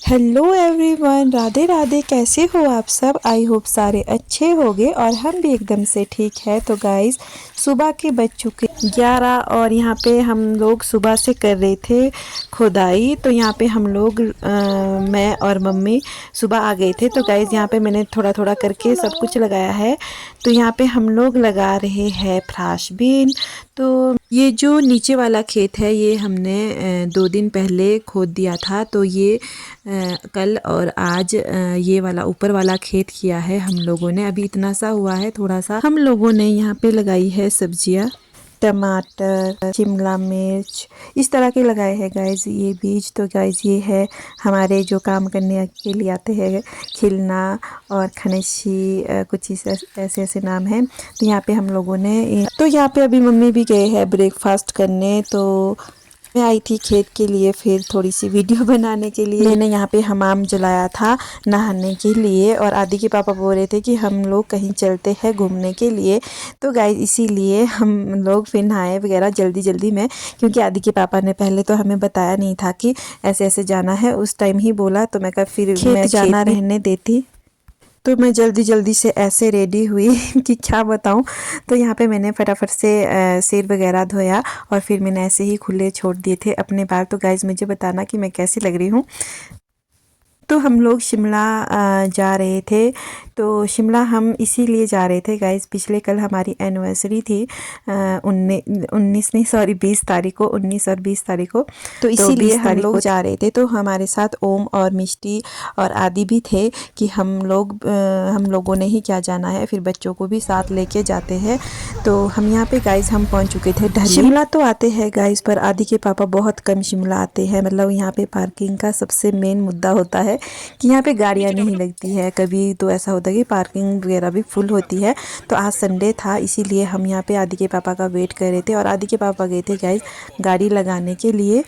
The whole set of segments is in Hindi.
Hello everyone, Radhe Radhe. कैसे हो आप सब? आई होप सारे अच्छे होंगे और हम भी एकदम से ठीक है। तो गाइस, सुबह के बज चुके 11 और यहाँ पे हम लोग सुबह से कर रहे थे खुदाई। तो यहाँ पे हम लोग मैं और मम्मी सुबह आ गए थे। तो गाइस, यहाँ पे मैंने थोड़ा थोड़ा करके सब कुछ लगाया है। तो यहाँ पे हम लोग लगा रहे हैं फ्राश बीन। तो ये जो नीचे वाला खेत है ये हमने 2 दिन पहले खोद दिया था। तो ये कल और आज ये वाला ऊपर वाला खेत किया है हम लोगों ने। अभी इतना सा हुआ है, थोड़ा सा हम लोगों ने यहाँ पे लगाई है सब्जियाँ, टमाटर, शिमला मिर्च, इस तरह के लगाए हैं गाइज ये बीज। तो गाइज ये है हमारे जो काम करने के लिए आते हैं, खिलना और खनसी, कुछ ऐसे ऐसे नाम हैं। तो यहाँ पे हम लोगों ने तो यहाँ पे अभी मम्मी भी गए हैं ब्रेकफास्ट करने। तो मैं आई थी खेत के लिए, फिर थोड़ी सी वीडियो बनाने के लिए। मैंने यहाँ पे हमाम जलाया था नहाने के लिए और आदि के पापा बोल रहे थे कि हम लोग कहीं चलते हैं घूमने के लिए। तो गाइस इसीलिए हम लोग फिर नहाए वगैरह जल्दी जल्दी में, क्योंकि आदि के पापा ने पहले तो हमें बताया नहीं था कि ऐसे ऐसे जाना है। उस टाइम ही बोला तो मैं कहा फिर मैं जाना रहने देती। तो मैं जल्दी जल्दी से ऐसे रेडी हुई कि क्या बताऊं। तो यहाँ पे मैंने फटाफट से सिर वगैरह धोया और फिर मैंने ऐसे ही खुले छोड़ दिए थे अपने बाल। तो गाइज मुझे बताना कि मैं कैसी लग रही हूँ। तो हम लोग शिमला जा रहे थे। तो शिमला हम इसीलिए जा रहे थे गाइस, पिछले कल हमारी एनिवर्सरी थी 20 तारीख को, 19 और 20 तारीख को। तो इसीलिए हम लोग जा रहे थे। तो हमारे साथ ओम और मिष्टी और आदि भी थे कि हम लोगों ने ही क्या जाना है, फिर बच्चों को भी साथ लेके जाते हैं। तो हम यहाँ पे गाइस हम पहुँच चुके थे ढली। शिमला तो आते हैं गाइस, पर आदि के पापा बहुत कम शिमला आते हैं। मतलब यहाँ पे पार्किंग का सबसे मेन मुद्दा होता है कि यहाँ पे गाड़ियाँ नहीं लगती है। कभी तो ऐसा होता है कि पार्किंग वगैरह भी फुल होती है। तो आज संडे था, इसीलिए हम यहाँ पे आदि के पापा का वेट कर रहे थे और आदि के पापा गए थे गाइस गाड़ी लगाने के लिए।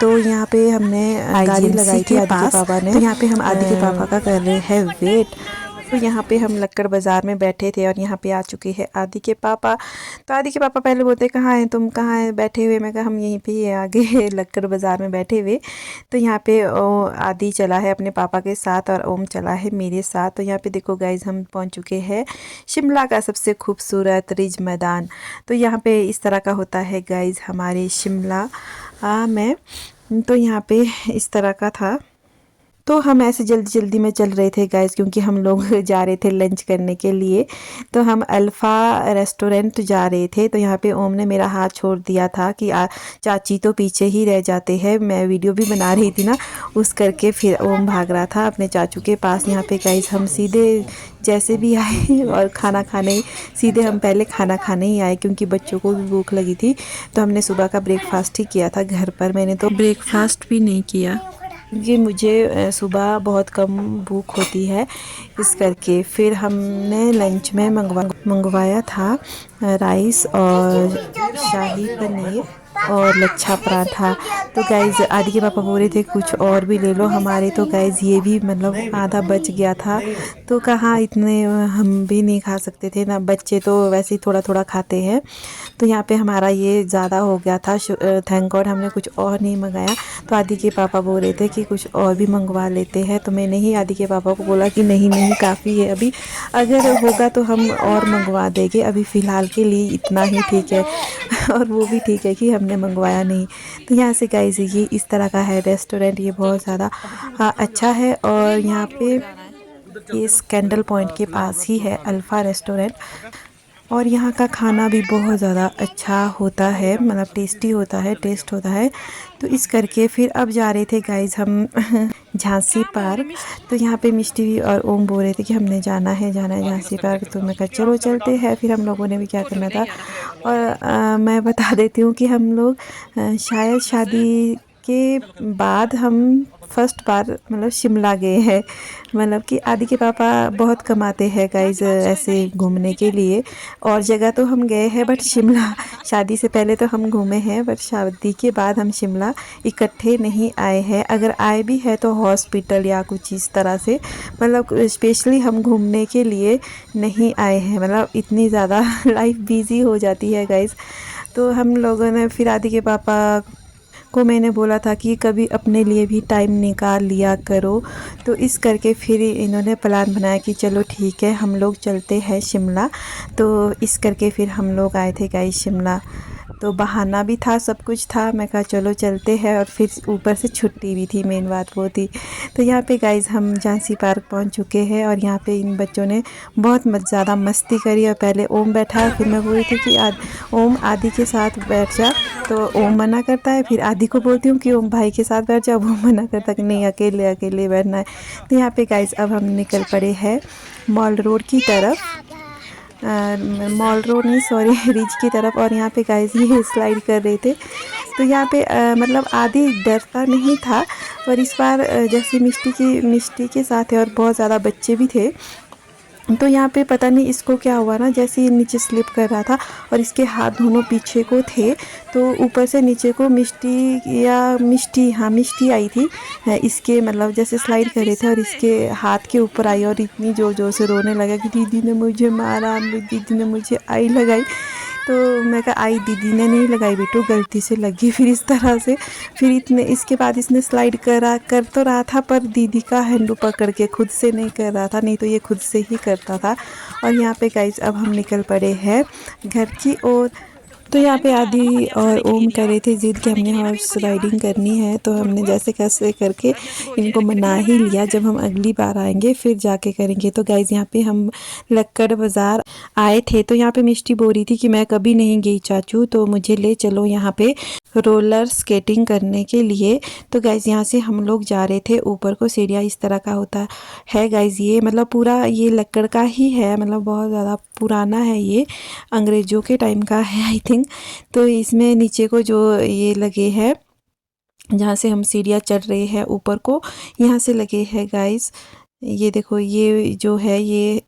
तो यहाँ पे हमने गाड़ी लगाई थी आदि के पापा ने। तो यहाँ पे हम आदि के पापा का कर रहे हैं वेट। तो यहाँ पे हम लक्कड़ बाज़ार में बैठे थे और यहाँ पे आ चुके हैं आदि के पापा। तो आदि के पापा पहले बोलते कहाँ हैं तुम, कहाँ हैं बैठे हुए। मैं कहा हम यहीं पे ही आगे लक्कड़ बाज़ार में बैठे हुए। तो यहाँ पे आदि चला है अपने पापा के साथ और ओम चला है मेरे साथ। तो यहाँ पे देखो गाइज हम पहुँच चुके हैं शिमला का सबसे खूबसूरत रिज मैदान। तो यहाँ पे इस तरह का होता है गाइज हमारे शिमला में। तो यहाँ पे इस तरह का था। तो हम ऐसे जल्दी जल्दी में चल रहे थे गाइस, क्योंकि हम लोग जा रहे थे लंच करने के लिए। तो हम अल्फ़ा रेस्टोरेंट जा रहे थे। तो यहाँ पे ओम ने मेरा हाथ छोड़ दिया था कि चाची तो पीछे ही रह जाते हैं। मैं वीडियो भी बना रही थी ना, उस करके फिर ओम भाग रहा था अपने चाचू के पास। यहाँ पे गाइस हम सीधे जैसे भी आए और खाना खाने सीधे हम पहले खाना खाने ही आए, क्योंकि बच्चों को भी भूख लगी थी। तो हमने सुबह का ब्रेकफास्ट ही किया था घर पर। मैंने तो ब्रेकफास्ट भी नहीं किया क्योंकि मुझे सुबह बहुत कम भूख होती है, इस करके। फिर हमने लंच में मंगवाया था राइस और शाही पनीर और लच्छा पराठा। तो गाइज़ आदि के पापा बोल रहे थे कुछ और भी ले लो हमारे। तो गाइज़ ये भी मतलब आधा बच गया था। तो कहाँ इतने हम भी नहीं खा सकते थे ना, बच्चे तो वैसे ही थोड़ा थोड़ा खाते हैं। तो यहाँ पे हमारा ये ज़्यादा हो गया था। थैंक गॉड हमने कुछ और नहीं मंगाया। तो आदि के पापा बोल रहे थे कि कुछ और भी मंगवा लेते हैं। तो मैंने ही आदि के पापा को बोला कि नहीं नहीं काफ़ी है, अभी अगर होगा तो हम और मंगवा देंगे, अभी फ़िलहाल के लिए इतना ही ठीक है। और वो भी ठीक है कि हमने मंगवाया नहीं। तो यहाँ से गाइस ये इस तरह का है रेस्टोरेंट, ये बहुत ज़्यादा अच्छा है। और यहाँ पे ये कैंडल पॉइंट के पास ही है अल्फ़ा रेस्टोरेंट। और यहाँ का खाना भी बहुत ज़्यादा अच्छा होता है, मतलब टेस्टी होता है, टेस्ट होता है। तो इस करके फिर अब जा रहे थे गाइज हम झांसी पार्क। तो यहाँ पे मिष्टी और ओम बोल रहे थे कि हमने जाना है झांसी पार्क। तो मैं कहा चलो चलते हैं। फिर हम लोगों ने भी क्या करना था। और मैं बता देती हूँ कि हम लोग शायद शादी के बाद हम फर्स्ट बार मतलब शिमला गए हैं। मतलब कि आदि के पापा बहुत कमाते हैं गाइज ऐसे घूमने के लिए। और जगह तो हम गए हैं, बट शिमला शादी से पहले तो हम घूमे हैं, बट शादी के बाद हम शिमला इकट्ठे नहीं आए हैं। अगर आए भी है तो हॉस्पिटल या कुछ इस तरह से, मतलब स्पेशली हम घूमने के लिए नहीं आए हैं। मतलब इतनी ज़्यादा लाइफ बिजी हो जाती है गाइज। तो हम लोगों ने फिर आदि के पापा को मैंने बोला था कि कभी अपने लिए भी टाइम निकाल लिया करो। तो इस करके फिर इन्होंने प्लान बनाया कि चलो ठीक है हम लोग चलते हैं शिमला। तो इस करके फिर हम लोग आए थे गाइस शिमला। तो बहाना भी था, सब कुछ था, मैं कहा चलो चलते हैं, और फिर ऊपर से छुट्टी भी थी, मेन बात वो थी। तो यहाँ पे गाइस हम झांसी पार्क पहुँच चुके हैं और यहाँ पे इन बच्चों ने बहुत ज़्यादा मस्ती करी। और पहले ओम बैठा है, फिर मैं बोल रही थी कि ओम आदि के साथ बैठ जा, तो ओम मना करता है। फिर आदि को बोलती हूँ कि ओम भाई के साथ बैठ जा, वो मना करता है कि नहीं अकेले अकेले बैठना है। तो यहाँ पे गाइस अब हम निकल पड़े हैं मॉल रोड की तरफ, मॉल रोड नहीं सॉरी रिज की तरफ। और यहाँ पे गाइस ये स्लाइड कर रहे थे। तो यहाँ पे मतलब आदि डरता नहीं था, और इस बार जैसे मिष्टी के साथ है और बहुत ज़्यादा बच्चे भी थे। तो यहाँ पे पता नहीं इसको क्या हुआ ना, जैसे ये नीचे स्लिप कर रहा था और इसके हाथ दोनों पीछे को थे, तो ऊपर से नीचे को मिष्टी आई थी इसके, मतलब जैसे स्लाइड कर रहे थे और इसके हाथ के ऊपर आई और इतनी ज़ोर ज़ोर से रोने लगा कि दीदी ने मुझे मारा, दीदी ने मुझे आई लगाई। तो मैं कहा आई दीदी ने नहीं लगाई बेटू, गलती से लगी। फिर इस तरह से फिर इसके बाद इसने स्लाइड कर तो रहा था, पर दीदी का हैंडल पकड़ के, खुद से नहीं कर रहा था, नहीं तो ये खुद से ही करता था। और यहाँ पे गाइस अब हम निकल पड़े हैं घर की ओर। तो यहाँ पे आदि और ओम कर रहे थे ज़िद कि हमने हॉर्स राइडिंग करनी है। तो हमने जैसे कैसे करके इनको मना ही लिया, जब हम अगली बार आएंगे फिर जाके करेंगे। तो गाइज़ यहाँ पे हम लक्कड़ बाज़ार आए थे। तो यहाँ पे मिष्टी बोल रही थी कि मैं कभी नहीं गई चाचू, तो मुझे ले चलो यहाँ पे रोलर स्केटिंग करने के लिए। तो गाइज़ यहाँ से हम लोग जा रहे थे ऊपर को, सीढ़ियाँ इस तरह का होता है गाइज़। ये मतलब पूरा ये लक्कड़ का ही है, मतलब बहुत ज़्यादा पुराना है, ये अंग्रेज़ों के टाइम का है आई थिंक। तो इसमें नीचे को जो ये लगे हैं, जहाँ से हम सीढ़ियाँ चढ़ रहे हैं ऊपर को, यहाँ से लगे हैं गाइस। ये देखो, ये जो है ये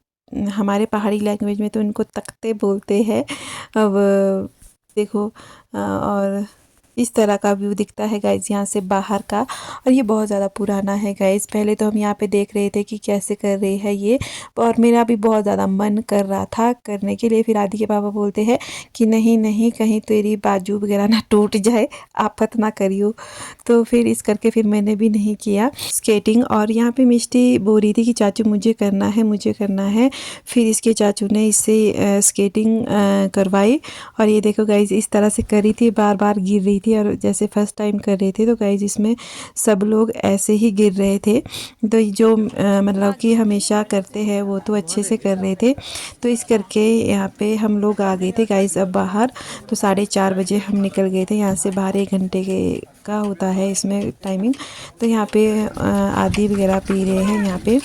हमारे पहाड़ी लैंग्वेज में तो इनको तख्ते बोलते हैं। अब देखो और इस तरह का व्यू दिखता है गाइज यहाँ से बाहर का। और ये बहुत ज़्यादा पुराना है गाइज। पहले तो हम यहाँ पे देख रहे थे कि कैसे कर रहे हैं ये, और मेरा भी बहुत ज़्यादा मन कर रहा था करने के लिए। फिर आदि के पापा बोलते हैं कि नहीं नहीं, कहीं तेरी बाजू वगैरह ना टूट जाए, आफत ना करियो। तो फिर इस करके फिर मैंने भी नहीं किया स्केटिंग। और यहाँ पे मिष्टी बोल रही थी कि चाचू मुझे करना है, मुझे करना है। फिर इसके चाचू ने इससे स्केटिंग करवाई। और ये देखो गाइज इस तरह से करी थी, बार बार गिर रही थी। और जैसे फर्स्ट टाइम कर रहे थे तो गाइज इसमें सब लोग ऐसे ही गिर रहे थे। तो जो मतलब कि हमेशा करते हैं वो तो अच्छे से कर रहे थे। तो इस करके यहाँ पे हम लोग आ गए थे गाइज अब बाहर। तो 4:30 बजे हम निकल गए थे यहाँ से बाहर। 1 घंटे का होता है इसमें टाइमिंग। तो यहाँ पे आदि वगैरह पी रहे हैं यहाँ पे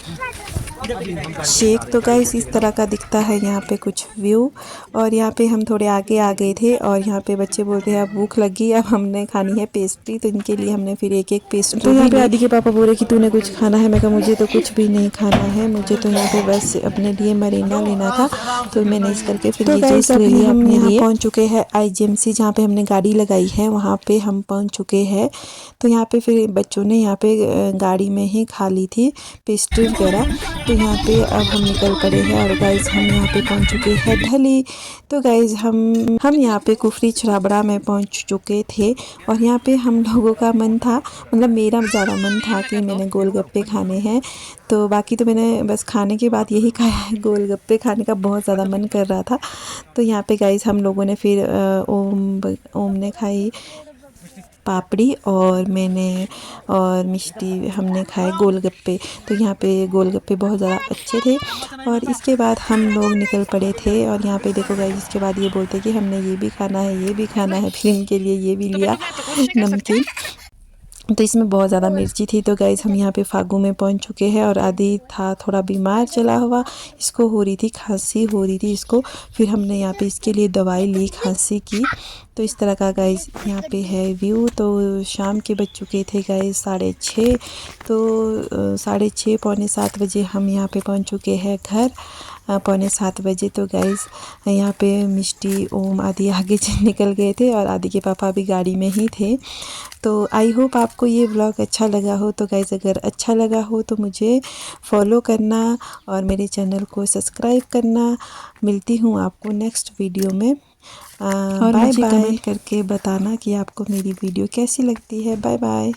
शेक। तो गाइस इस तरह का दिखता है यहाँ पे कुछ व्यू। और यहाँ पे हम थोड़े आगे आ गए थे और यहाँ पे बच्चे बोलते हैं अब भूख लगी, अब हमने खानी है पेस्ट्री। तो इनके लिए हमने फिर एक पेस्ट्री। तो यहाँ पे आदि के पापा बोले कि तूने कुछ खाना है? मैं कहा मुझे तो कुछ भी नहीं खाना है, मुझे तो यहाँ पे बस अपने लिए मरीना लेना था। तो मैंने इस करके फिर जूस ले लिया। हम यहाँ पहुँच चुके हैं IGMC, जहाँ पे हमने गाड़ी लगाई है वहाँ पे हम पहुँच चुके हैं। तो यहाँ पे फिर बच्चों ने यहाँ पे गाड़ी में ही खा ली थी पेस्ट्री वगैरह। तो यहाँ पे अब हम निकल पड़े हैं और गाइज हम यहाँ पे पहुँच चुके हैं ढली। तो गाइज हम यहाँ पे कुफरी छराबड़ा में पहुँच चुके थे। और यहाँ पे हम लोगों का मन था, मतलब मेरा ज़्यादा मन था कि मैंने गोलगप्पे खाने हैं। तो बाकी तो मैंने बस खाने के बाद यही खाया है, गोलगप्पे खाने का बहुत ज़्यादा मन कर रहा था। तो यहाँ पे गाइज हम लोगों ने फिर ओम ने खाई पापड़ी और मैंने और मिष्टी हमने खाए गोलगप्पे। तो यहाँ पे गोलगप्पे बहुत ज़्यादा अच्छे थे। और इसके बाद हम लोग निकल पड़े थे। और यहाँ पे देखो गाइस इसके बाद ये बोलते कि हमने ये भी खाना है, ये भी खाना है। फिर इनके लिए ये भी लिया नमकीन। तो इसमें बहुत ज़्यादा मिर्ची थी। तो गाइस हम यहाँ पे फागू में पहुँच चुके हैं। और आदि था थोड़ा बीमार चला हुआ, इसको हो रही थी खांसी हो रही थी इसको। फिर हमने यहाँ पे इसके लिए दवाई ली खांसी की। तो इस तरह का गाइस यहाँ पे है व्यू। तो शाम के बज चुके थे गाइस 6:30। तो 6:30 पौने 7 बजे हम यहाँ पे पहुँच चुके हैं घर, पौने 7 बजे। तो गाइस यहाँ पे मिष्टी ओम आदि आगे निकल गए थे और आदि के पापा भी गाड़ी में ही थे। तो आई होप आपको ये व्लॉग अच्छा लगा हो। तो गाइस अगर अच्छा लगा हो तो मुझे फॉलो करना और मेरे चैनल को सब्सक्राइब करना। मिलती हूँ आपको नेक्स्ट वीडियो में। और मुझे कमेंट करके बताना कि आपको मेरी वीडियो कैसी लगती है। Bye bye.